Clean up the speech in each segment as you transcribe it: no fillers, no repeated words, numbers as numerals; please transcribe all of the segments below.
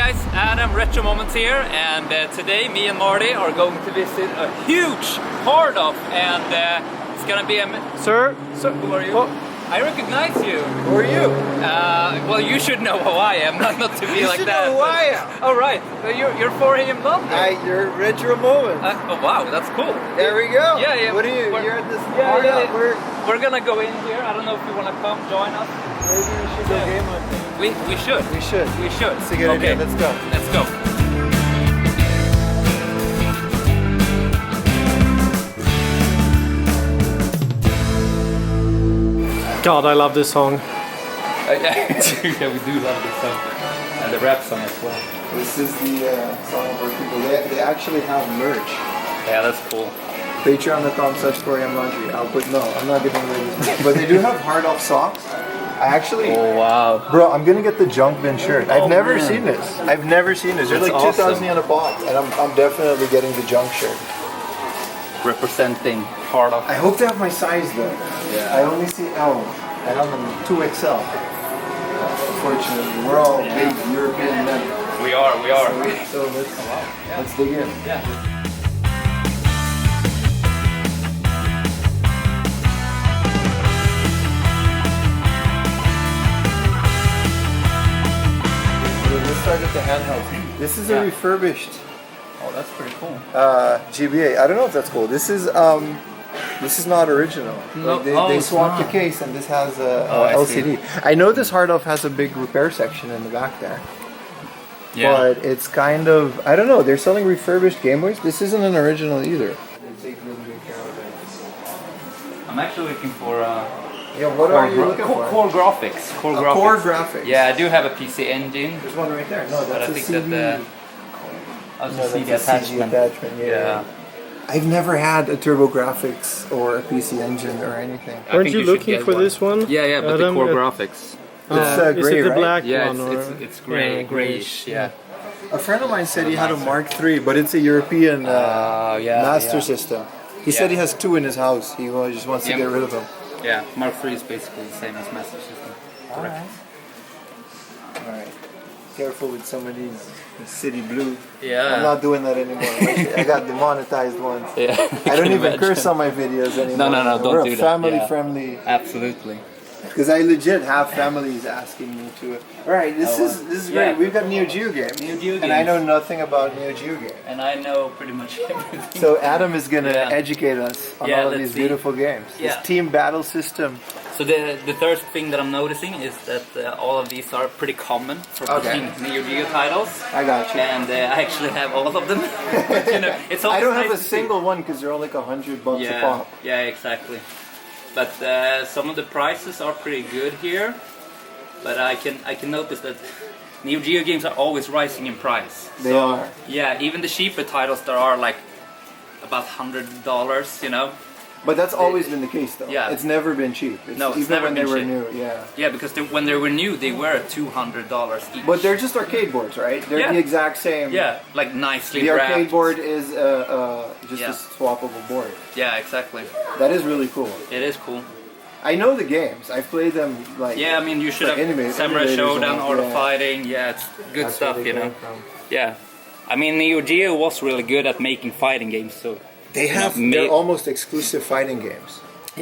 guys, Adam Retro Moments here, and today me and Marty are going to visit a huge hardoff, and it's gonna be a... Sir, who are you? Oh. I recognize you. Who are you? Well, you should know who I am, not to be you like should that. Know who I am. Oh right, you're for him, not me. You're Retro Moments. Oh wow, that's cool. There we go. Yeah. What are you? You're at this hardoff. We're gonna go in here. I don't know if you wanna come join us. Maybe we should go game hunting. We should. We should. We should. It's a good idea. Let's go. Let's go. God, I love this song. Yeah, we do love this song. And the rap song as well. This is the song for people. They actually have merch. Yeah, that's cool. Patreon.com/StoryMLaundry. I'm not giving away this. But they do have hardoff socks. I actually... Oh wow. Bro, I'm gonna get the junk bin shirt. I've never seen this. I've never seen this. They're like awesome. 2,000 yen a box. And I'm definitely getting the junk shirt. Representing hardoff. I hope they have my size though. Yeah. I only see L, and I'm in 2XL. Unfortunately, we're all big European men. We are. So let's dig in. Yeah. Let's start with the handheld. This is a refurbished. Oh, that's pretty cool. GBA. I don't know if that's cool. This is not original. No, like they swapped the case, and this has a LCD. I know this hardoff has a big repair section in the back there. Yeah. But it's kind of, I don't know, they're selling refurbished Game Boys. This isn't an original either. I'm actually looking for what are you looking for? Core graphics. Core graphics. Yeah, I do have a PC engine. There's one right there. No, that's I a think CD. That's No, a CD that's a CD attachment. attachment. Yeah. I've never had a TurboGrafx or a PC engine or anything. Aren't you looking for this one? Yeah, but the core graphics. It's is gray, it the right? black Yeah, one? it's gray, grayish. Yeah. A friend of mine said he had a Mark III, but it's a European master system. He said he has two in his house. He just wants to get rid of them. Yeah, Mark III is basically the same as master system. Correct. Alright. Careful with some of these city blue. Yeah. I'm not doing that anymore. I got demonetized once. Yeah. I don't even curse on my videos anymore. No, don't We're do that. family Yeah. friendly. Absolutely. Because I legit have families asking me to. Alright, this is great. Yeah. We've got Neo Geo games. Neo Geo And I games. know nothing about Neo Geo games. And I know pretty much everything. So Adam is gonna educate us on all of these beautiful games. Yeah. This team battle system. So the third thing that I'm noticing is that all of these are pretty common for Neo Geo titles. I got you. And I actually have all of them. But, it's I don't nice have a to single one because they're only like $100 a pop. Yeah, exactly. But some of the prices are pretty good here. But I can notice that Neo Geo games are always rising in price. They are. Yeah, even the cheaper titles there are like about $100, But that's always been the case, though. Yeah. It's never been cheap. It's It's even never when they been were cheap. new. Yeah. Yeah, because when they were new, they were $200 each. But they're just arcade boards, right? They're the exact same. Yeah, like nicely The wrapped. arcade board is just a swappable board. Yeah, exactly. That is really cool. It is cool. I know the games. I've played them like. Yeah, I mean you should have Samurai emulators Showdown, and Art of yeah. Fighting. Yeah, it's good That's where stuff, they came from. Yeah, I mean Neo Geo was really good at making fighting games, so They have. They're almost exclusive fighting games.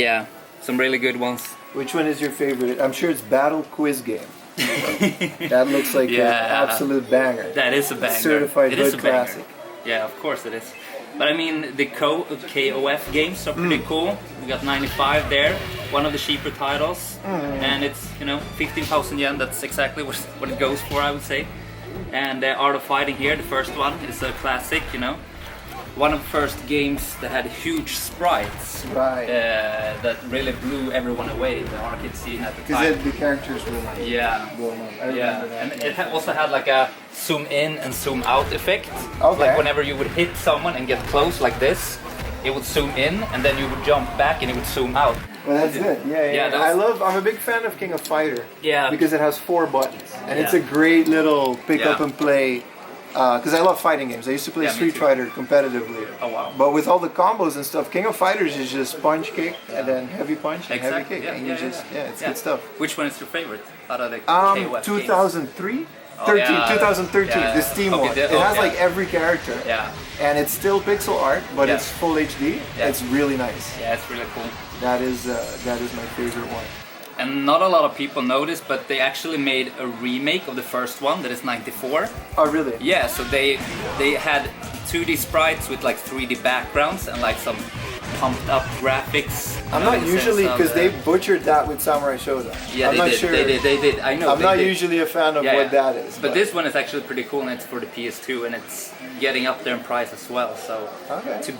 yeah, some really good ones. Which one is your favorite? I'm sure it's Battle Quiz Game. That looks like an absolute banger. That is a banger. Certified It is hood a banger. classic. Yeah, of course it is. But I mean, the KOF games are pretty cool. We got 95 there, one of the cheaper titles, and it's 15,000 yen. That's exactly what it goes for, I would say. And Art of Fighting here, the first one, is a classic. One of the first games that had huge sprites, Right. that really blew everyone away. The arcade scene at the time. Because the characters were like. Yeah. I remember that. And it also had like a zoom in and zoom out effect. Okay. Like whenever you would hit someone and get close like this, it would zoom in and then you would jump back and it would zoom out. Well, that's good. Yeah. I'm a big fan of King of Fighter. Yeah. Because it has 4 buttons. And it's a great little pick up and play. Because I love fighting games. I used to play Street Fighter competitively. Oh wow. But with all the combos and stuff, King of Fighters is just punch kick and then heavy punch and heavy kick. And you just, it's good stuff. Which one is your favorite out of the KOF 2003. 2013, Yeah. the Steam Okay, one. It has okay. like every character. Yeah. And it's still pixel art, but Yeah. it's full HD. Yeah. It's really nice. Yeah, it's really cool. That is my favorite one. And not a lot of people noticed, but they actually made a remake of the first one that is 94. Oh, really? Yeah, so they had 2D sprites with like 3D backgrounds and like some pumped up graphics. I'm not usually, because they butchered that with Samurai Shodown. Yeah, I'm they not did. sure. They did. I know. I'm not usually a fan of what that is. But this one is actually pretty cool, and it's for the PS2, and it's getting up there in price as well. So to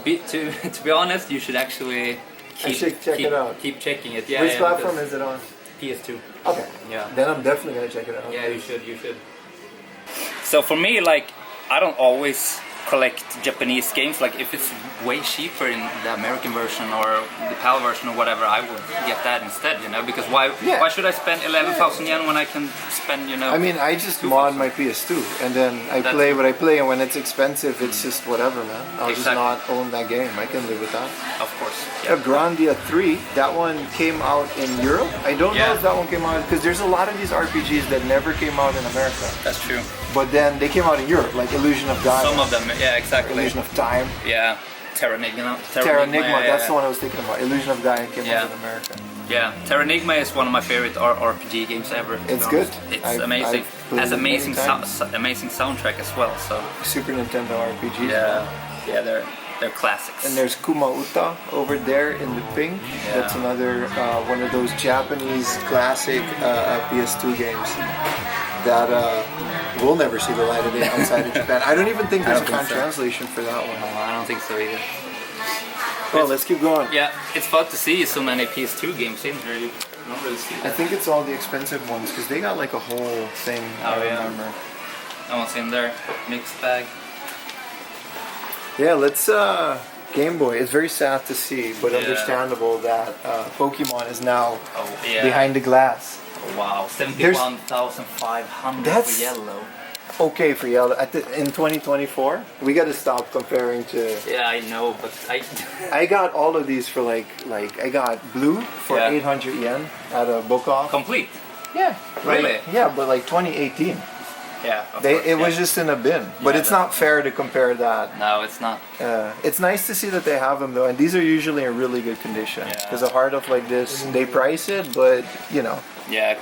be honest, you should actually check it out. Keep checking it. Yeah. Which platform is it on? PS2. Okay. Yeah. Then I'm definitely gonna check it out. Yeah, you should. So for me, like, I don't always collect Japanese games. Like, if it's way cheaper in the American version or the PAL version or whatever, I would get that instead, you know, because why should I spend 11,000 yen when I can spend, you know, I mean, I just mod my PS2 and then I play what I play, and when it's expensive, it's just whatever, man. I'll just not own that game. I can live with that. Of course. Yeah. Grandia 3, that one came out in Europe. I don't know if that one came out, because there's a lot of these RPGs that never came out in America. That's true. But then they came out in Europe, like Illusion of Gaia. Some of them, yeah, exactly. Illusion of Time. Yeah. Terranigma, that's the one I was thinking about. Illusion of Gaia came out in America. Yeah, Terranigma is one of my favorite RPG games ever. It's good. It's amazing. Has amazing soundtrack as well. So Super Nintendo RPGs. Yeah, they're classics. And there's Kuma Uta over there in the pink. Yeah. That's another one of those Japanese classic PS2 games that will never see the light of day outside of Japan. I don't even think there's a fan translation for that one. No, I don't think so either. Well, let's keep going. Yeah, it's fun to see so many PS2 games in here. You don't really see that. I think it's all the expensive ones, because they got like a whole thing. I remember. That one's in there. Mixed bag. Yeah, let's Game Boy. It's very sad to see, but understandable that Pokemon is now behind the glass. Oh, wow, 71,500 for yellow. Okay for yellow. In 2024, we got to stop comparing to. Yeah, I know, but I got all of these for like I got blue for 800 yen at a book off. Complete. Yeah. Really? Yeah, but like 2018. Yeah. It was just in a bin, but it's not fair to compare that. No, it's not. It's nice to see that they have them though, and these are usually in really good condition. Because a hardoff like this, they price it, but you know. Yeah.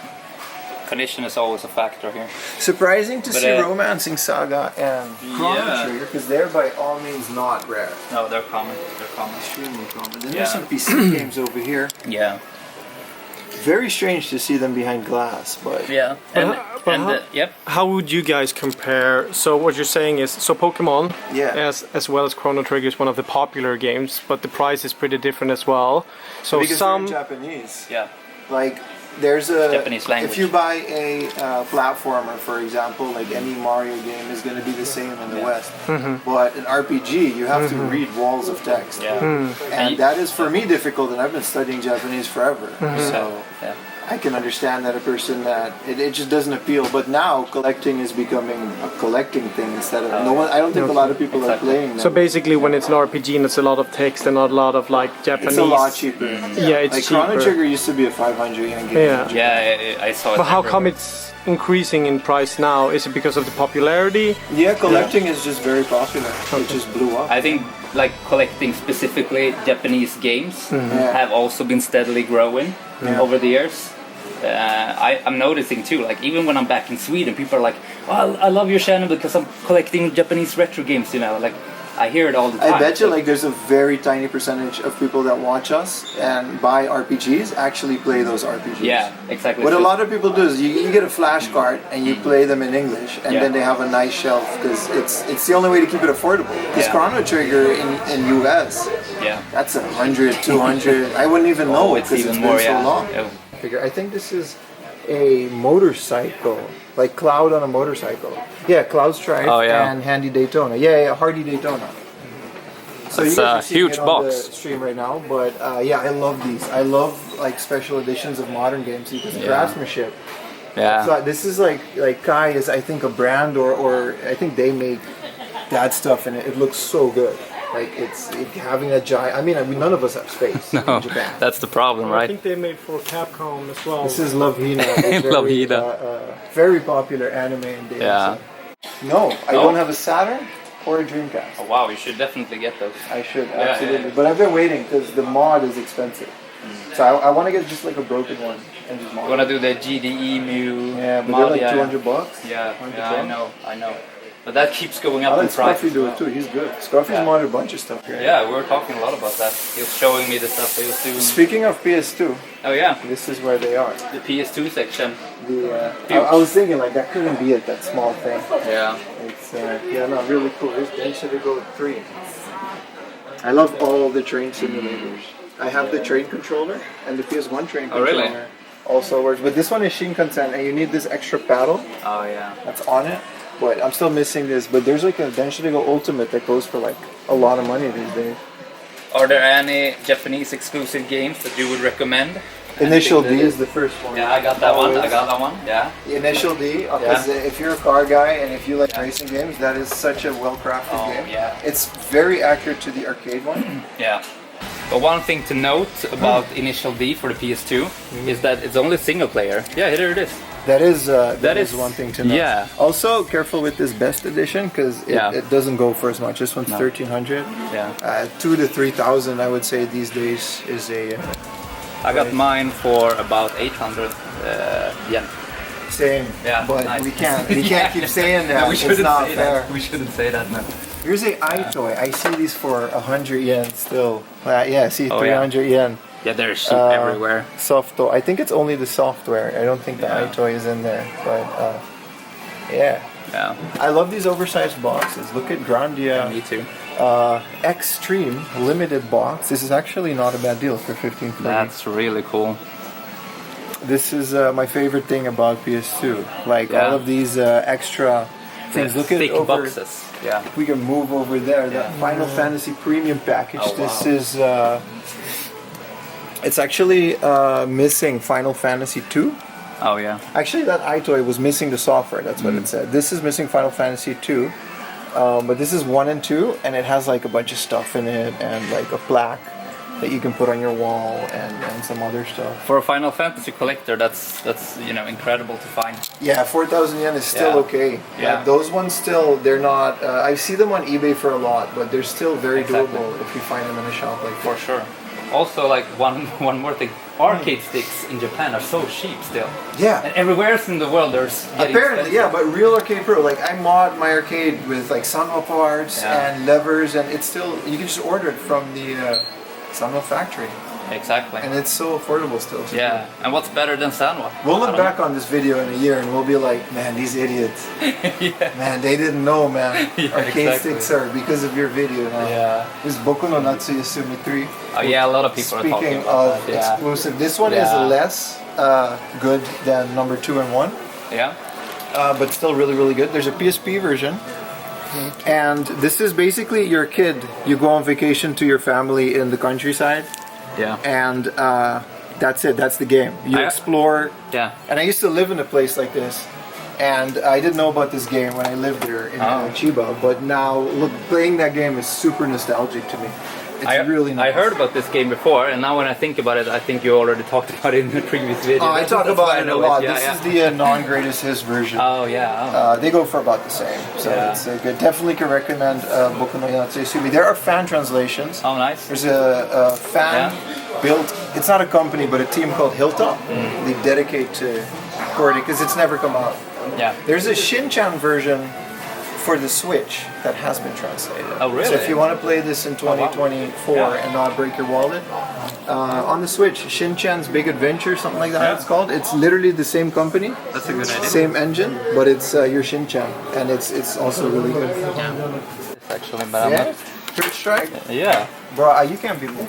Condition is always a factor here. Surprising to see Romancing Saga and Chrono Trigger, because they're by all means not rare. No, they're common. They're common. Extremely common. Then there's some PC games over here. Yeah. Very strange to see them behind glass, but yeah. How would you guys compare? So what you're saying is, so Pokemon, as well as Chrono Trigger, is one of the popular games, but the price is pretty different as well. So because they're in Japanese. Yeah. Like. There's a Japanese language. If you buy a platformer, for example, like any Mario game is going to be the same in the West. But an RPG, you have to read walls of text. And that is for me difficult, and I've been studying Japanese forever. So I can understand that a person that it just doesn't appeal. But now collecting is becoming a collecting thing instead of no one. I don't think a lot of people are playing them. So basically, when it's an RPG and it's a lot of text and not a lot of like Japanese, it's a lot cheaper. Yeah, it's like cheaper. Chrono Trigger used to be a 500 yen game. Yeah, I saw it. But how come it's increasing in price now? Is it because of the popularity? Yeah, collecting is just very popular. It just blew up. I think like collecting specifically Japanese games have also been steadily growing over the years. I'm noticing too, like even when I'm back in Sweden, people are like, "Oh, I love your channel because I'm collecting Japanese retro games," you know, like I hear it all the time. I bet you like there's a very tiny percentage of people that watch us and buy RPGs actually play those RPGs. Yeah, exactly. What a lot of people do is you get a flash card and you play them in English, and then they have a nice shelf because it's the only way to keep it affordable. Because Chrono Trigger in US, that's 100, 200. I wouldn't even know it's even it's more. Been so long. I think this is a motorcycle, like Cloud on a motorcycle. Yeah, Cloud Strife and Handy Daytona. Yeah, Hardy Daytona. So it's you guys are a seeing huge it on box. the stream right now, but I love these. I love like special editions of modern games because the craftsmanship. Yeah. So this is like Kai is I think a brand or I think they make that stuff and it looks so good. Like it's having a giant. I mean, none of us have space in Japan. That's the problem, I right? think they made for Capcom as well. This is Love Hina. Love Hina. Very popular anime in Danish. Yeah. No, I don't have a Saturn or a Dreamcast. Oh, wow, you should definitely get those. I should, Yeah, absolutely. yeah. But I've been waiting because the mod is expensive. So I want to get just like a broken one and just mod. You wanna do the GDE Mew? Yeah, but mod, they're like $200. Yeah, $100. I know. But that keeps going I up in let price. Scruffy do it too. He's good. Scruffy's modded a bunch of stuff here. Yeah, we were talking a lot about that. He was showing me the stuff he was doing. Speaking of PS2, Oh yeah, this is where they are. the PS2 section. I was thinking like that couldn't be it, that small thing. Yeah. It's really cool. There's Denshigo 3. I love all the train simulators. I have the train controller and the PS1 train controller. really? Also works, but this one is Shinkansen, and you need this extra paddle Oh yeah. that's on it. But I'm still missing this. But there's like a Denshigo Ultimate that goes for like a lot of money these days. Are there any Japanese exclusive games that you would recommend? Initial D Anything that is the first one. Yeah, I got that one. Yeah. The Initial D, because if you're a car guy and if you like racing games, that is such a well-crafted game. Yeah. It's very accurate to the arcade one. Yeah. But one thing to note about Initial D for the PS2 is that it's only single player. Yeah, here it is. That is one thing to know. Yeah. Also, careful with this best edition because it doesn't go for as much. This one's 1,300. Yeah. 2,000 to 3,000, I would say these days is a. I got mine for about 800 yen. Same. Yeah, but nice. we can't keep saying that. No, we shouldn't it's not say fair. that. We shouldn't say that, man. Here's a iToy. I see these for 100 yen still. Yeah, see, Oh, 300 yen. Yeah, they're cheap everywhere. Software. I think it's only the software. I don't think the iToy is in there. But yeah. Yeah. I love these oversized boxes. Look at Grandia. Me too. Extreme limited box. This is actually not a bad deal for 1540. That's really cool. This is my favorite thing about PS2. Like all of these extra things. Look at thick over. boxes. Yeah. If we can move over there, the Final Fantasy Premium Package. Oh, this wow. is. It's actually missing Final Fantasy 2. Oh yeah. Actually, that iToy was missing the software. That's what it said. This is missing Final Fantasy 2. But this is 1 and 2, and it has like a bunch of stuff in it, and like a plaque that you can put on your wall, and some other stuff. For a Final Fantasy collector, that's incredible to find. Yeah, 4,000 yen is still okay. Yeah. Those ones still, they're not. I see them on eBay for a lot, but they're still very doable if you find them in a shop like For sure. Also, like one more thing, arcade sticks in Japan are so cheap still. Yeah. And everywhere else in the world there's getting Apparently, expensive. yeah, but real Arcade Pro, like I mod my arcade with like Sunwell parts and levers, and it's still, you can just order it from the Sunwell factory. Exactly. And it's so affordable still. Yeah, and what's better than Sanwa? We'll look back on this video in a year and we'll be like, man, these idiots. Man, they didn't know, man. Arcade sticks are because of your video now. Yeah. This is Boku no Natsuya Sumi 3. Oh yeah, a lot of people are talking Speaking about of that. Yeah. exclusive, this one is less good than number 2 and 1. Yeah. But still really, really good. There's a PSP version. And this is basically your kid. You go on vacation to your family in the countryside. Yeah. And that's it. That's the game. You explore. Yeah. And I used to live in a place like this. And I didn't know about this game when I lived there in Chiba. But now, look, playing that game is super nostalgic to me. It's really nice. I heard about this game before, and now when I think about it, I think you already talked about it in the previous video. I talk about it a lot. Yeah, this is the non-greatest hits version. Oh yeah. They go for about the same, so it's good. Definitely can recommend Boku no Yatsu Sumi. There are fan translations. Oh, nice. There's a fan built. It's not a company, but a team called Hilltop. They dedicate to recording because it's never come out. Yeah. There's a Shin-chan version for the Switch that has been translated. Oh, really? So if you want to play this in 2024 and not break your wallet, on the Switch, Shin-chan's Big Adventure, something like that it's called. It's literally the same company. That's a good idea. Same engine, but it's your Shin-chan, and it's also really good. Actually, but I'm not. Third Strike? Yeah. Bro, you can't be me.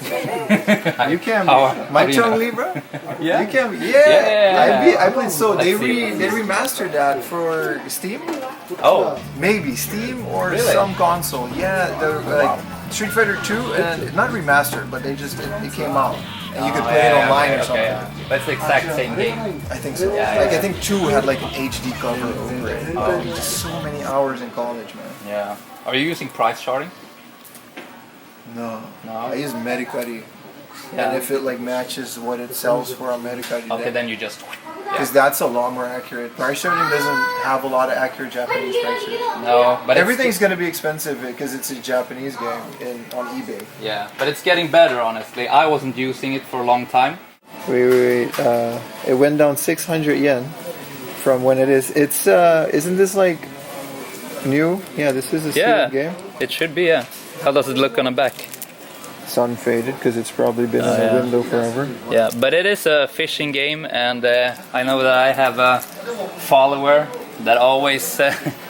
You can't be. My Chun Li, bro? Yeah. You can't be. Yeah. I played so. They Let's see. remastered that for Steam? Oh. Maybe Steam or Really? some console. Yeah, they're like Street Fighter 2, and not remastered, but they just it came out, and you could play it online or something. But it's the exact same game. I think so. Yeah, I think 2 had like an HD cover over it. Just so many hours in college, man. Yeah. Are you using price charting? No. No? I use Medicari. Yeah. And if it like matches what it sells for on Medicari, Okay, then you just... because that's a lot more accurate. Price Shooting doesn't have a lot of accurate Japanese prices. No, but everything's going to be expensive because it's a Japanese game on eBay. Yeah, but it's getting better, honestly. I wasn't using it for a long time. Wait. It went down 600 yen from when it is. It's isn't this like new? Yeah, this is a sealed game. It should be. Yeah. How does it look on the back? Sun faded because it's probably been in the window forever. Yeah, but it is a fishing game, and I know that I have a follower that always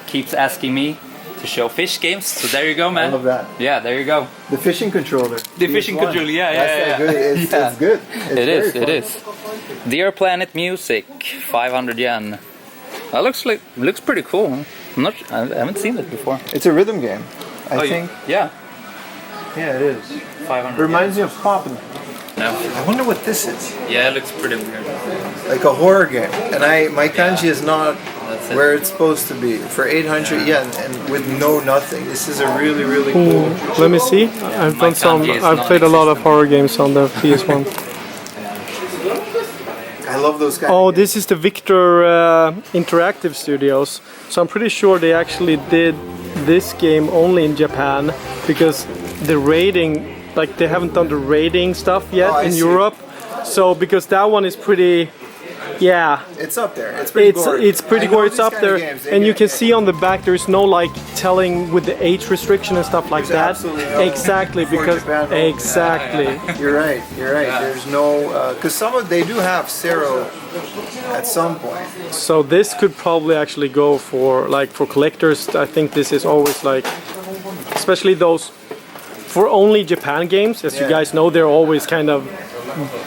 keeps asking me to show fish games. So there you go, man. I love that. Yeah, there you go. The fishing controller. The fishing controller. Yeah. Good. It's good. It is. Dear Planet Music, 500 yen. That looks pretty cool. I haven't seen it before. It's a rhythm game. I think. Yeah. Yeah, it is. 500. It reminds me of Poppin'. No. I wonder what this is. Yeah, it looks pretty weird. Like a horror game. And my kanji is not where it's supposed to be. For 800 yen and with nothing. This is a really, really cool. Let me see. I've played a lot of horror games on the PS1. I love those guys. Oh, this is the Victor Interactive Studios. So I'm pretty sure they actually did this game only in Japan because the rating, like they haven't done the rating stuff yet in Europe. So because that one is pretty, it's up there. It's pretty gory. It's pretty gory. It's up there, and you can see on the back there is no like telling with the age restriction and stuff like that. Exactly, because You're right. Yeah. There's no because they do have Zero at some point. So this could probably actually go for collectors. I think this is always like, especially those for only Japan games, as you guys know, they're always kind of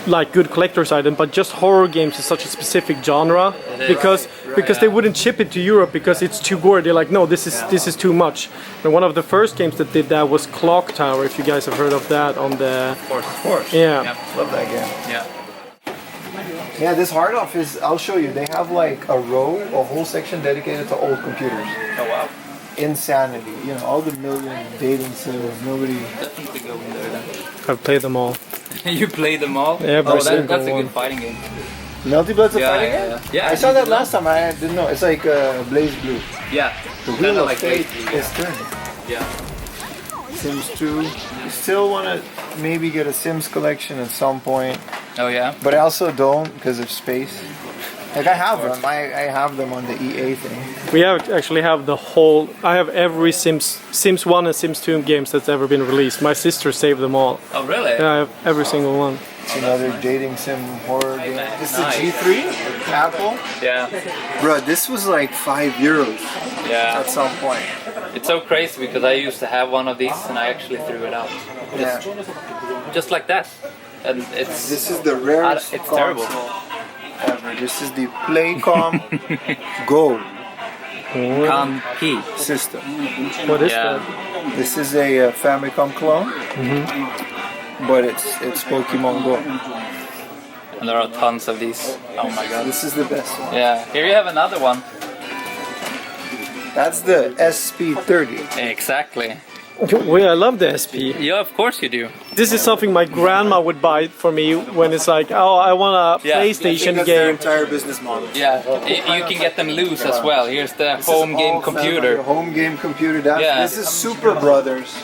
like good collector's item, but just horror games is such a specific genre because they wouldn't ship it to Europe because it's too gory. They're like, no, this is too much. And one of the first games that did that was Clock Tower, if you guys have heard of that on the... Of course. Yeah. Love that game. Yeah. Yeah, this hardoff is, I'll show you, they have like a whole section dedicated to old computers. Oh wow. Insanity. You know, all the million dating sims, nobody... Definitely go in there then. I've played them all. You play them all? Every single that's a one. good fighting game. Melty Blood's a fighting game? Yeah. I saw that last time, I didn't know. It's like Blaze Blue. Yeah. The Wheel of Fate is turning. Yeah. Sims 2. I still want to maybe get a Sims collection at some point. Oh yeah? But I also don't because of space. Like I have them. I have them on the EA thing. We actually have the whole... I have every Sims 1 and Sims 2 games that's ever been released. My sister saved them all. Oh really? Yeah, I have every single one. It's another dating sim horror game. This is the G3 Apple. Yeah. Bro, this was like €5 Yeah. at some point. It's so crazy because I used to have one of these and I actually threw it out. Just like that. And it's... This is the rarest It's terrible. Ever. This is the Playcom Go Kanki system. What is that? This is a Famicom clone, but it's Pokemon Go. And there are tons of these. Oh my god. This is the best one. Yeah. Here you have another one. That's the SP30. Exactly. Well, I love the SP. Yeah, of course you do. This is something my grandma would buy for me when it's like, oh, I want a PlayStation That's their game. entire business model. Yeah, you can get them loose as well. Here's the home game computer. Home game computer. This is Super Brothers.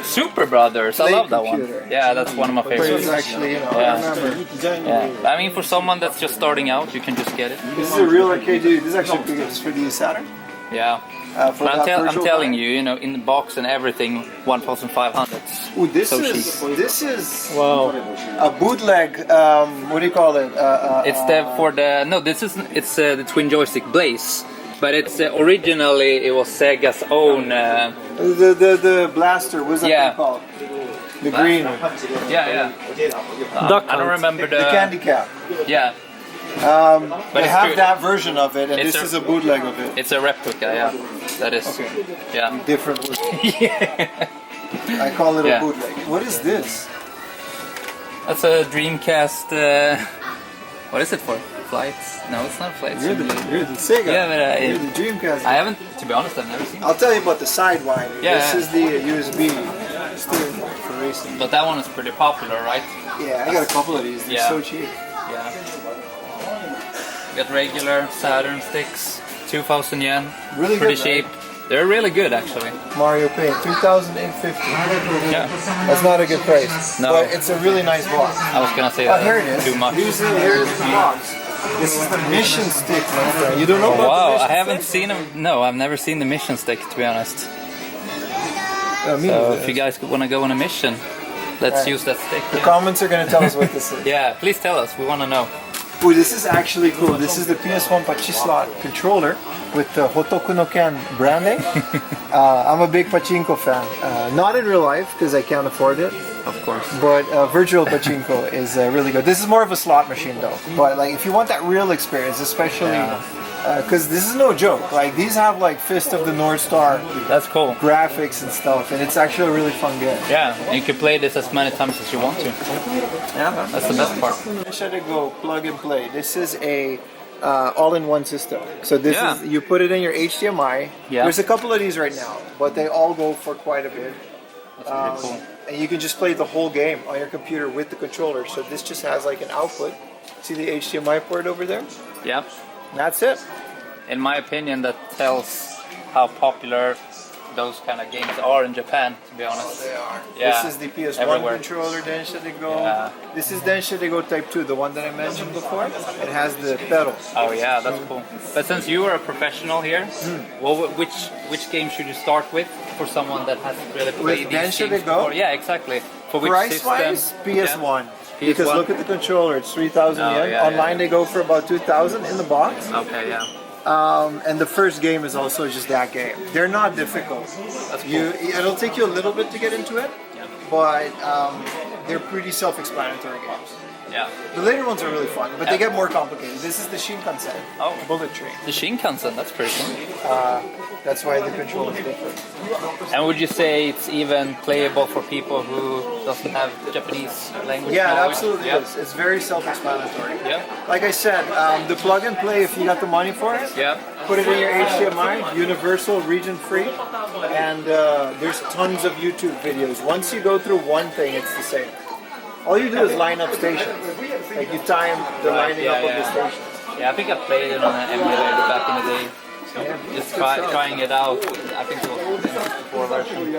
Super Brothers, I love that one. computer. Yeah, that's one of my favorites. Actually, Yeah. I remember. Yeah. I mean, for someone that's just starting out, you can just get it. This is a real arcade, dude. This is actually big for the Saturn. Yeah. For But that I'm virtual telling card. you, in the box and everything, 1,500. Ooh, this So is Wow. a bootleg. What do you call it? It's it's the twin joystick Blaze, but it's originally it was Sega's own. The blaster. What's that thing called? The green. Yeah. Duck I don't Hunt. remember The candy cap. Yeah, They it's have true. that version of it, and It's this is a bootleg of it. it's a replica. Yeah, that is. Okay. Yeah. Different. I call it a bootleg. What is this? That's a Dreamcast. What is it for? Flights? No, it's not flights. You're the Sega. Yeah, but You're the Dreamcast. I haven't. To be honest, I've never seen it. I'll tell you about the Sidewinder. Yeah. This is the USB steering racing. But that one is pretty popular, right? Yeah, I got a couple of these. They're Yeah. so cheap. Yeah. Got regular Saturn sticks, 2,000 yen. Really pretty good, cheap. They're really good actually. Mario Paint, 3,850. Yeah. That's not a good price. No. But it's a really nice box. I was gonna say Oh, that here it is. too much. Here's the box. This is the mission stick, my friend. You don't know about the Wow, mission I haven't stick? seen them. No, I've never seen the mission stick to be honest. Me So neither. if you guys want to go on a mission, let's Alright. use that stick. The comments are going to tell us what this is. Yeah, please tell us. We want to know. Ooh, this is actually cool. This is the PS1 Pachislot controller with the Hotoku no Ken branding. I'm a big pachinko fan. Not in real life because I can't afford it, Of course. but virtual pachinko is really good. This is more of a slot machine though. But like, if you want that real experience, especially because this is no joke. Like these have like Fist of the North Star That's cool. graphics and stuff, and it's actually a really fun game. Yeah, and you can play this as many times as you want to. Yeah, That's the best part. Should go plug and play. This is a all-in-one system. So this Yeah. is, you put it in your HDMI. Yeah. There's a couple of these right now, but they all go for quite a bit. That's pretty cool. And you can just play the whole game on your computer with the controller. So this just has like an output. See the HDMI port over there? Yeah. That's it. In my opinion, that tells how popular those kind of games are in Japan, to be honest. They are. Yeah, This is the PS1 everywhere. controller, Densha de Go. Yeah. This is Densha de Go Type 2, the one that I mentioned before. It has the pedals. Oh yeah, that's cool. But since you are a professional here, well, which game should you start with for someone that hasn't really played these Densha games de Go? before? Yeah, exactly. For which Price-wise, system? PS1. Yeah. Because PS1. look at the controller, it's 3,000 Oh, yen. yeah, Online yeah. they go for about 2,000 in the box. Okay, yeah. And the first game is also just that game. They're not difficult. That's cool. It'll take you a little bit to get into it, Yeah. but they're pretty self-explanatory games. Yeah. The later ones are really fun, but they Yeah. get more complicated. This is the Shinkansen Oh. bullet train. The Shinkansen, that's pretty cool. That's why the control is different. And would you say it's even playable for people who doesn't have Japanese language Yeah, it knowledge? absolutely Yeah. is. It's very self-explanatory. Yeah. Like I said, the plug and play, if you got the money for it, Yeah. put it in your HDMI, universal, region free, and there's tons of YouTube videos. Once you go through one thing, it's the same. All you do is line up stations. Like you time the lining up of the stations. Yeah, I think I played it on an emulator back in the day. Just trying it out. I think it was the 64 version.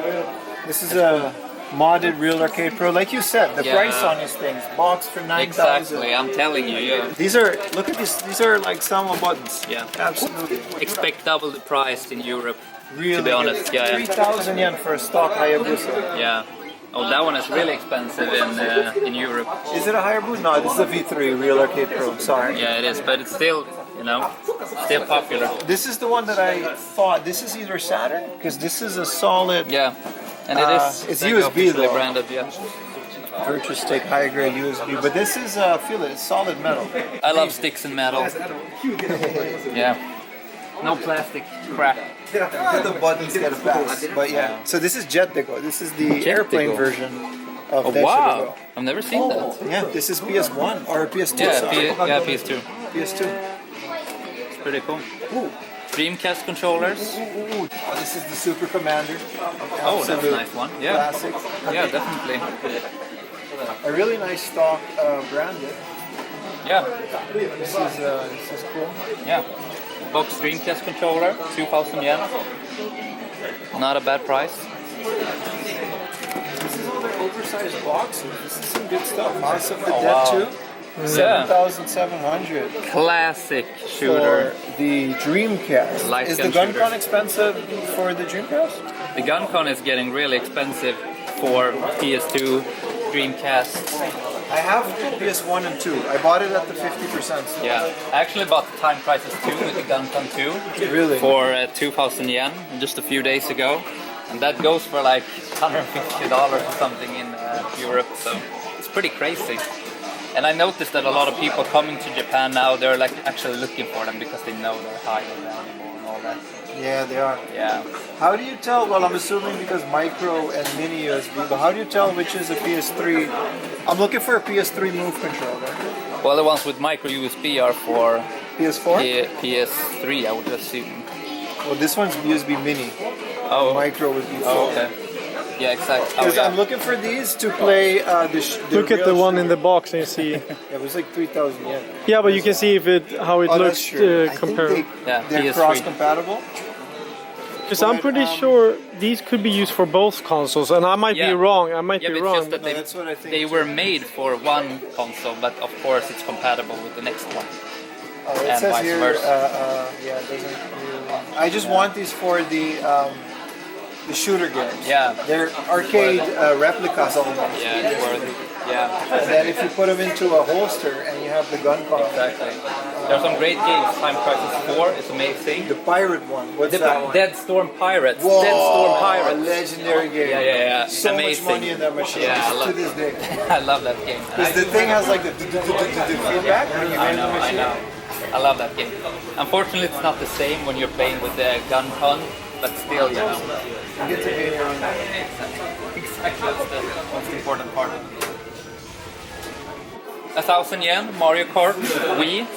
This is a modded Real Arcade Pro. Like you said, the Yeah. price on these things, box for 9,000. Exactly, I'm telling you, yeah. These are, look at this, these are like Sama buttons. Yeah. Absolutely. Expect double the price in Europe, Really to be honest. good. Yeah, yeah. 3,000 yen for a stock Hayabusa. Yeah. Oh, that one is really expensive in Europe. Is it a Hayabusa? No, this is a V3 Real Arcade Pro. Sorry. Yeah, it is, but it's still, you know, still popular. This is the one that I thought, this is either Saturn, because this is a solid Yeah, and it is. it's like, USB officially though. branded. Yeah. Virtual Stick high grade USB, but this is, feel it, it's solid metal. I love sticks and metal. Yeah. No plastic crap. The buttons get a pass, but yeah. So this is Jet Deco. This is the Jet airplane Deco. version of Oh Densha wow! I've never seen that. Deco. Yeah, this is PS1 or PS2. Yeah, sorry. PS2. PS2. It's pretty cool. Ooh. Dreamcast controllers. Ooh. Oh, this is the Super Commander. Oh, that's a Absolute nice one. Yeah. Classic. Yeah, definitely. A really nice stock branded. Yeah. This is cool. Yeah. Box Dreamcast controller, 2,000 yen. Not a bad price. This is all their oversized boxes. This is some good stuff. House of the Oh, Dead wow. 2. 7,700 Classic shooter. for the Dreamcast. Light Is gun the gun shooter. con expensive for the Dreamcast? The gun con is getting really expensive for PS2, Dreamcast. I have PS1 and 2. I bought it at the 50% store. Yeah, I actually bought the Time Crisis 2 with the gun con 2 Really? for 2,000 yen just a few days ago. And that goes for like $150 or something in Europe, so it's pretty crazy. And I noticed that a lot of people coming to Japan now, they're like actually looking for them because they know they're highly valuable and all that. Yeah, they are. Yeah. How do you tell? Well, I'm assuming because micro and mini USB, but how do you tell which is a PS3? I'm looking for a PS3 Move controller. Well, the ones with micro USB are for PS4? PS3, I would assume. Well, this one's USB mini. Oh, Micro would be 4. oh okay. Yeah, exactly. Because I'm looking for these to play the Look at the one in the box and you see. It was like 3,000 yen. Yeah, but you can see if how it looks compared. They're PS3. cross-compatible. Because I'm pretty sure these could be used for both consoles, and I might be wrong. I might be but it's wrong. just that That's what I think. they were made for one console, but of course it's compatible with the next one. It and says vice here, versa. yeah, it doesn't. I just want these for the shooter games. Yeah. They're arcade replicas almost. Yeah, it's worth it. Yeah, And then if you put them into a holster and you have the gun pump. exactly. There are some great games. Time Crisis 4 is amazing. The pirate one. What's The that one? Dead Storm Pirates. Whoa, Dead Storm a Pirates. legendary game. Yeah. So amazing. much money in that machine Yeah, I to love this day. I love that game. Because the thing has like the feedback when you I get in the know, I machine. know. I love that game. Unfortunately, it's not the same when you're playing with the gun pun, but still, you know. You get to be your own. Exactly, that's the most important part. 1,000 yen, Mario Kart Wii.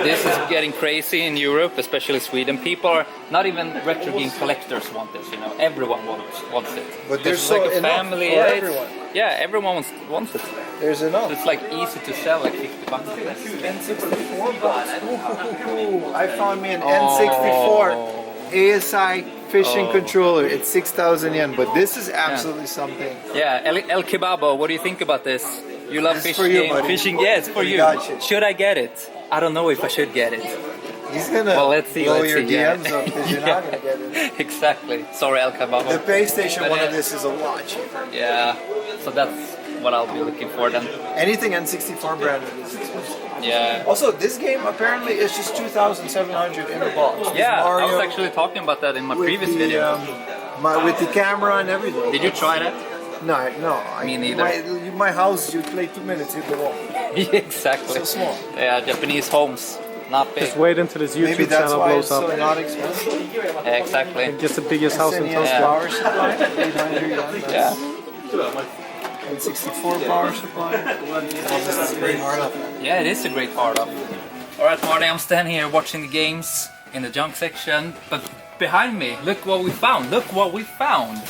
This is getting crazy in Europe, especially Sweden. People are not even retro game collectors want this, you know. Everyone wants it. But Because there's it's like so a enough family. for Yeah, everyone. yeah, everyone wants it. There's enough. It's like easy to sell, like 50 bucks. N64 bucks. Ooh, I found me an N64 ASI fishing controller. It's 6,000 yen, but this is absolutely something. Yeah, El Kebabo, what do you think about this? You love This is fishing? for you, buddy. Fishing, yeah, it's for you. Gotcha. Should I get it? I don't know if I should get it. He's gonna Well, let's see. blow Let's your see, yeah. DMs up because you're not gonna get it. Exactly. Sorry, El Kebabo. The PlayStation But one yeah. of this is a lot cheaper. Yeah, so that's what I'll be looking for then. Anything N64 branded is expensive. Yeah. Also, this game apparently is just 2,700 in the box. With Yeah, I Mario, was actually talking about that in my with previous the, video. with the camera and everything. Did you try that? No. Me neither. My house, you play 2 minutes, hit the wall. Exactly. So small. Yeah, Japanese homes, not big. Just wait until this Maybe YouTube that's channel why blows it's so up. not expensive. Yeah, exactly. It gets the biggest house in SNES town. Yeah. power supply, 800 yen. Yeah. And 64 power supply. This is great hardoff. Yeah, it is a great part of. Alright, Marty, I'm standing here watching the games in the junk section, but behind me, look what we found. Look what we found.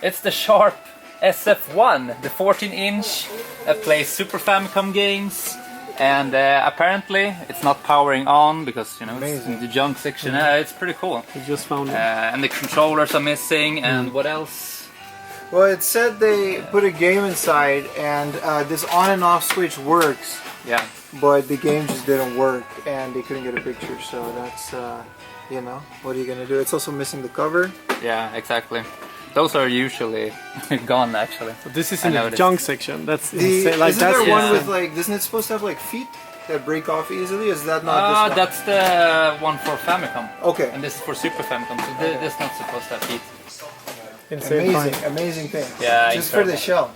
It's the Sharp SF1, the 14-inch that plays Super Famicom games, and apparently it's not powering on because you know it's in the junk section. It's pretty cool. I just found it. And the controllers are missing, and what else? Well, it said they put a game inside and this on and off switch works, Yeah. but the game just didn't work and they couldn't get a picture, so that's, you know, what are you gonna do? It's also missing the cover. Yeah, exactly. Those are usually gone actually. But this is I in the noticed. junk section. That's The, insane. Like isn't that's there one yeah. with like, isn't it supposed to have like feet that break off easily? Is that not this one? That's the one for Famicom. Okay. And this is for Super Famicom, so this is not supposed to have heat. insane. Amazing, Fine. amazing thing. Yeah, Just for the shell.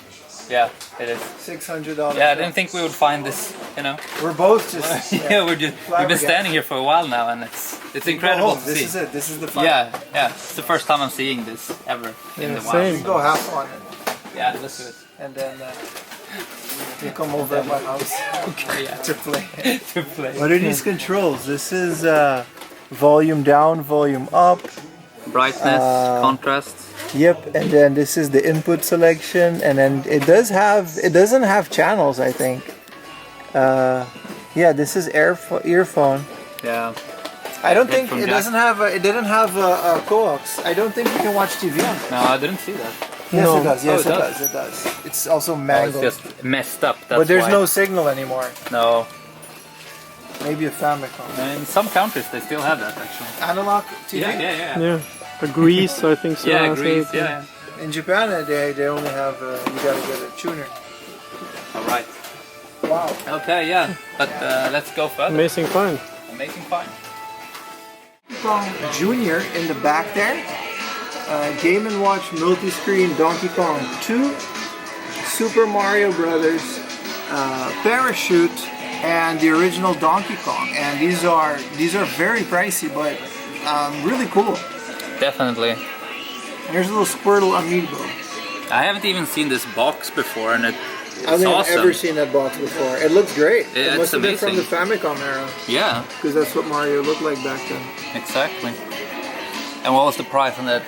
Yeah, it is. $600. Yeah, I didn't think we would find this, you know. We're both just. Yeah, we've been Flabbergasted. standing here for a while now, and it's incredible Oh, to this see. is it. This is the fun. Yeah, it's the first time I'm seeing this ever in the same. wild. Go half on it. Yeah, let's do it. And then you come over at my house Okay, yeah. to play. To play. What are these controls? This is volume down, volume up. Brightness, contrast. Yep, and then this is the input selection, and then it doesn't have channels, I think. Yeah, this is earphone. Yeah. I don't Get think from it jack. doesn't have it didn't have a coax. I don't think you can watch TV on it. No, I didn't see that. Yes, No. it does. Yes, Oh, it it does. does. It does. It's also Oh, it's mangled. just messed up. That's But there's why. no signal anymore. No. Maybe a Famicom. In some countries they still have that actually. Analog TV. Yeah. Yeah. A grease, I think so. Yeah, I Greece. think. Yeah. In Japan, they only have you gotta get a tuner. All right. Wow. Okay, yeah. But let's go further. Amazing find. Amazing find. Kong Jr. in the back there. Game & Watch multi-screen Donkey Kong 2, Super Mario Brothers, Parachute, and the original Donkey Kong. And these are very pricey, but really cool. Definitely. There's a little Squirtle amiibo. I haven't even seen this box before, and I it's don't think awesome. I've ever seen that box before. It looks great. Yeah, it must it's have been from the amazing. Famicom era, Yeah, because that's what Mario looked like back then. exactly. And what was the price on that?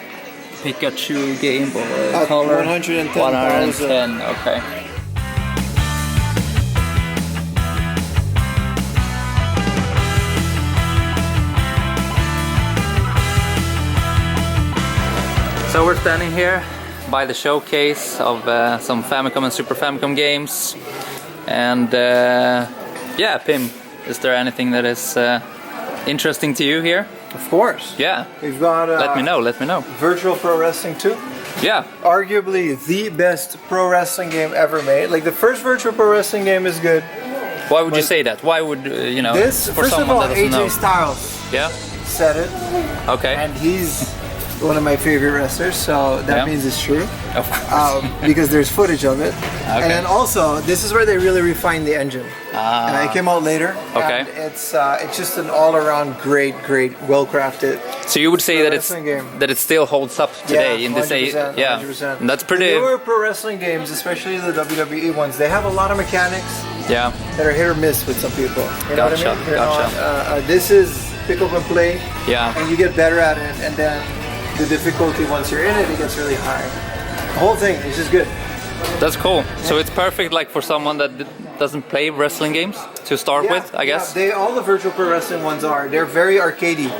Pikachu Game Boy Color? 110,000. 110, okay. So we're standing here by the showcase of some Famicom and Super Famicom games, and yeah, Pim, is there anything that is interesting to you here? Of course. Yeah. We've got. Let me know. Virtual Pro Wrestling 2. Yeah. Arguably the best pro wrestling game ever made. Like the first Virtual Pro Wrestling game is good. Why would you say that? Why would you know? This, for first of someone all, that doesn't AJ know. Styles Yeah. said it, Okay. and he's one of my favorite wrestlers, so that Yeah. means it's true. Of course. Because there's footage of it. Okay. And then also, this is where they really refined the engine. And it came out later. Okay. And it's just an all-around great, well-crafted. So you would say that wrestling game. it still holds up today Yeah, in this age? 100%, Yeah. 100%. And that's pretty. The newer pro wrestling games, especially the WWE ones, they have a lot of mechanics Yeah. that are hit or miss with some people. You know Gotcha, what I mean? They're gotcha. not, this is pick up and play, Yeah. and you get better at it, and then the difficulty once you're in it, it gets really high. The whole thing is just good. That's cool. So it's perfect, like for someone that doesn't play wrestling games to start with, I guess. Yeah, all the virtual pro wrestling ones are. They're very arcadey.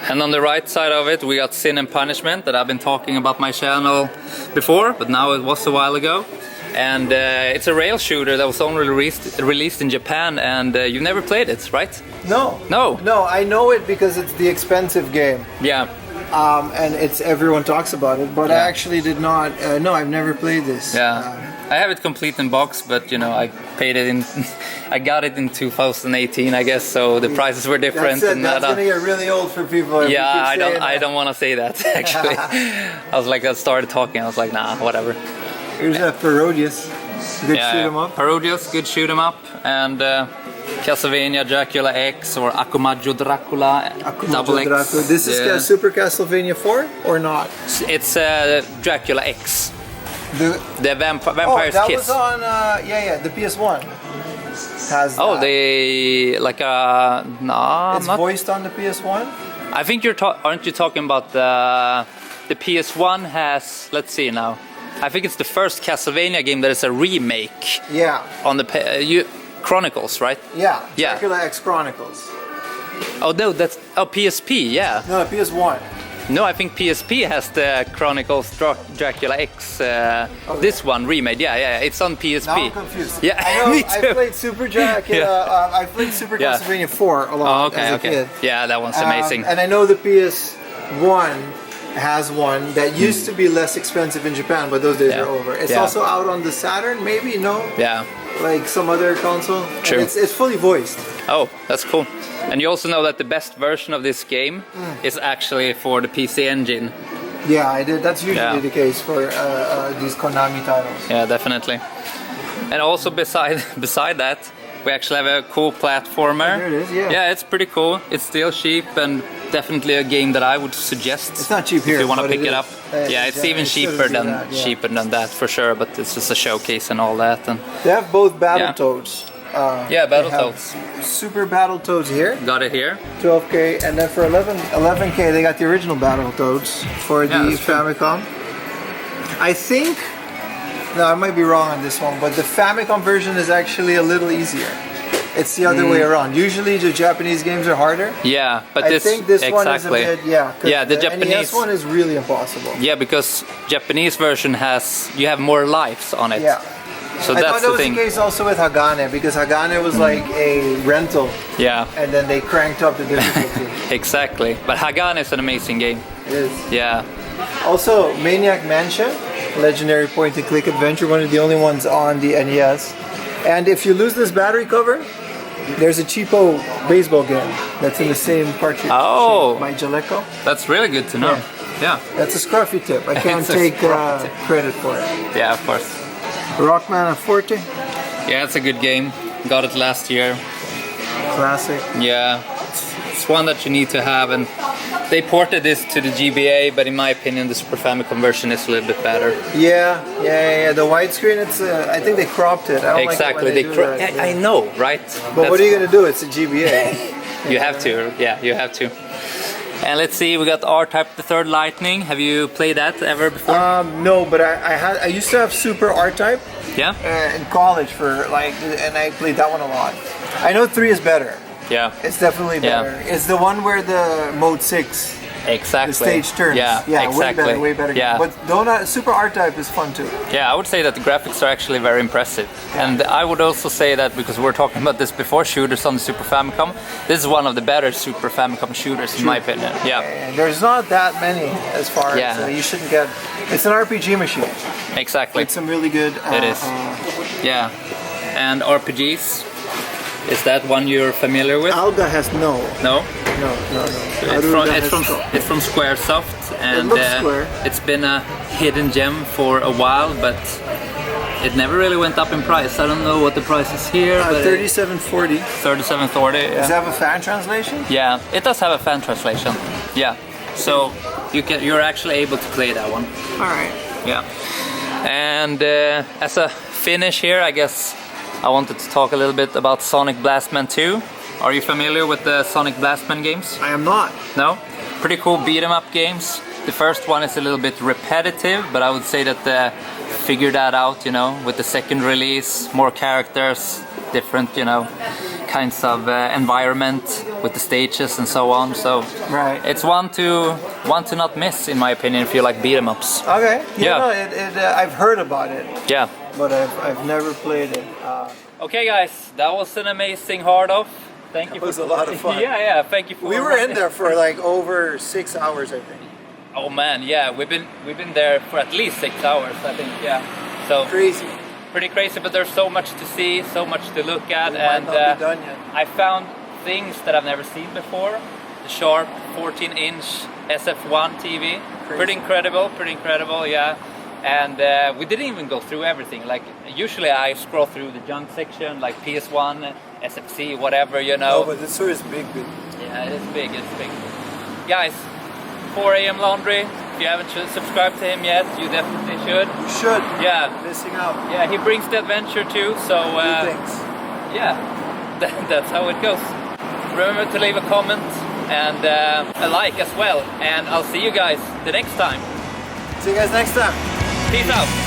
And on the right side of it, we got Sin and Punishment that I've been talking about my channel before, but now it was a while ago. And it's a rail shooter that was only released in Japan, and you've never played it, right? No. No. No, I know it because it's the expensive game. Yeah. And everyone talks about it, but I actually did not. No, I've never played this. Yeah. I have it complete in box, but you know, I paid it in. I got it in 2018, I guess. So the prices were different. That's it. That's gonna get really old for people. if you Yeah, keep saying I that. don't want to say that actually. I was like, I started talking. I was like, nah, whatever. Here's a Parodius. Good shoot 'em up. Parodius, good shoot 'em up, and Castlevania Dracula X or Akumajo Dracula Double X. Dracula. This is Yeah. Super Castlevania 4 or not? It's Dracula X, The, the Vampire's that Kiss. was on. The PS1 has. Oh, that. they like no, It's not. voiced on the PS1. I think aren't you talking about the PS1 has? Let's see now. I think it's the first Castlevania game that is a remake Yeah. on the Chronicles, right? Yeah. Yeah. Dracula X Chronicles. Oh no, that's PSP. Yeah. No, PS1. No, I think PSP has the Chronicles Dracula X. This one remade. Yeah. It's on PSP. Now I'm confused. Yeah, I know. me too. I played Super Dracula. I played Super Yeah. Castlevania 4 a lot as a kid. Yeah, that one's amazing. And I know the PS1 has one that used to be less expensive in Japan, but those days Yeah. are over. It's Yeah. also out on the Saturn, maybe? No? Yeah. Like some other console? True. And it's fully voiced. Oh, that's cool. And you also know that the best version of this game is actually for the PC Engine. Yeah, I did. That's usually Yeah. the case for these Konami titles. Yeah, definitely. And also beside that, we actually have a cool platformer. There it is, yeah. Yeah, it's pretty cool. It's still cheap and definitely a game that I would suggest. It's not cheap here, if you want to but pick it it is. up. Yeah, it's Yeah, even it cheaper shouldn't be than that, yeah. cheaper than that for sure. But it's just a showcase and all that. And They have both Battletoads. yeah, They have Battletoads. Super Battletoads here, Got it here. 12K, and then for 11K they got the original Battletoads for Yeah, the that's true. Famicom. I think, no, I might be wrong on this one, but the Famicom version is actually a little easier. It's the other way around. Usually the Japanese games are harder. Yeah, but I this think this exactly. one is a bit, 'cause Yeah, the NES Japanese one is really impossible. Yeah, because Japanese version has you have more lives on it. Yeah. So I that's thought that the was thing. the case also with Hagane, because Hagane was like a rental, Yeah, and then they cranked up the difficulty. exactly. But Hagane is an amazing game. It is. Yeah. Also, Maniac Mansion, legendary point-and-click adventure, one of the only ones on the NES. And if you lose this battery cover, there's a cheapo baseball game that's in the same cartridge Oh. by Jaleco. That's really good to know. Yeah. That's a scruffy tip. I can't It's a take scruffy tip. credit for it. Yeah, of course. Rockman and Forte, Yeah, it's a good game. Got it last year. classic. Yeah. It's one that you need to have, and they ported this to the GBA, but in my opinion, the Super Famicom version is a little bit better. Yeah. The widescreen, it's. I think they cropped it. I don't Exactly. Like it when they do that. I know, right? But what are you gonna do? It's a GBA. You have to. Yeah, you have to. And let's see, we got R-Type the Third Lightning. Have you played that ever before? No, but I used to have Super R-Type. Yeah. In college for like, and I played that one a lot. I know 3 is better. Yeah. It's definitely better. Yeah. It's the one where the mode 6. Exactly. The stage turns. Yeah, exactly. Way better. Yeah. But Donut, Super R-Type is fun too. Yeah, I would say that the graphics are actually very impressive. And I would also say that, because we were talking about this before, shooters on the Super Famicom, this is one of the better Super Famicom shooters in my opinion. Yeah. And there's not that many as far as you shouldn't get. It's an RPG machine. Exactly. It's some really good. It is. Yeah. And RPGs, is that one you're familiar with? Alga has no. No? No. It's from Squaresoft, and Square. it's been a hidden gem for a while, but it never really went up in price. I don't know what the price is here. But 3740. 3740. Yeah. Does it have a fan translation? Yeah, it does have a fan translation. Yeah, so you're actually able to play that one. All right. Yeah, and as a finish here, I guess I wanted to talk a little bit about Sonic Blastman 2. Are you familiar with the Sonic Blastman games? I am not. No? Pretty cool beat 'em up games. The first one is a little bit repetitive, but I would say that they figured that out, you know, with the second release, more characters, different, you know, kinds of environment with the stages and so on. So right. It's one to not miss, in my opinion, if you like beat 'em ups. Okay. Yeah. No, I've heard about it. Yeah. But I've never played it. Okay, guys, that was an amazing hard off. Thank you. It was a lot of fun. Yeah. Thank you for. We were in there for like over 6 hours, I think. Oh man, yeah, we've been there for at least 6 hours, I think. Yeah. So crazy. Pretty crazy, but there's so much to see, so much to look at, and might not be done yet. I found things that I've never seen before. The Sharp 14-inch SF1 TV. Crazy. Pretty incredible, yeah. And we didn't even go through everything. Like usually I scroll through the junk section, like PS1, SFC, whatever, you know. No, but this store is big. Yeah, it's big. Guys, 4 AM Laundry, if you haven't subscribed to him yet, you definitely should. You should. Yeah. Missing out. Yeah, he brings the adventure too, so Thanks. yeah, that's how it goes. Remember to leave a comment and a like as well, and I'll see you guys the next time. See you guys next time. Peace out.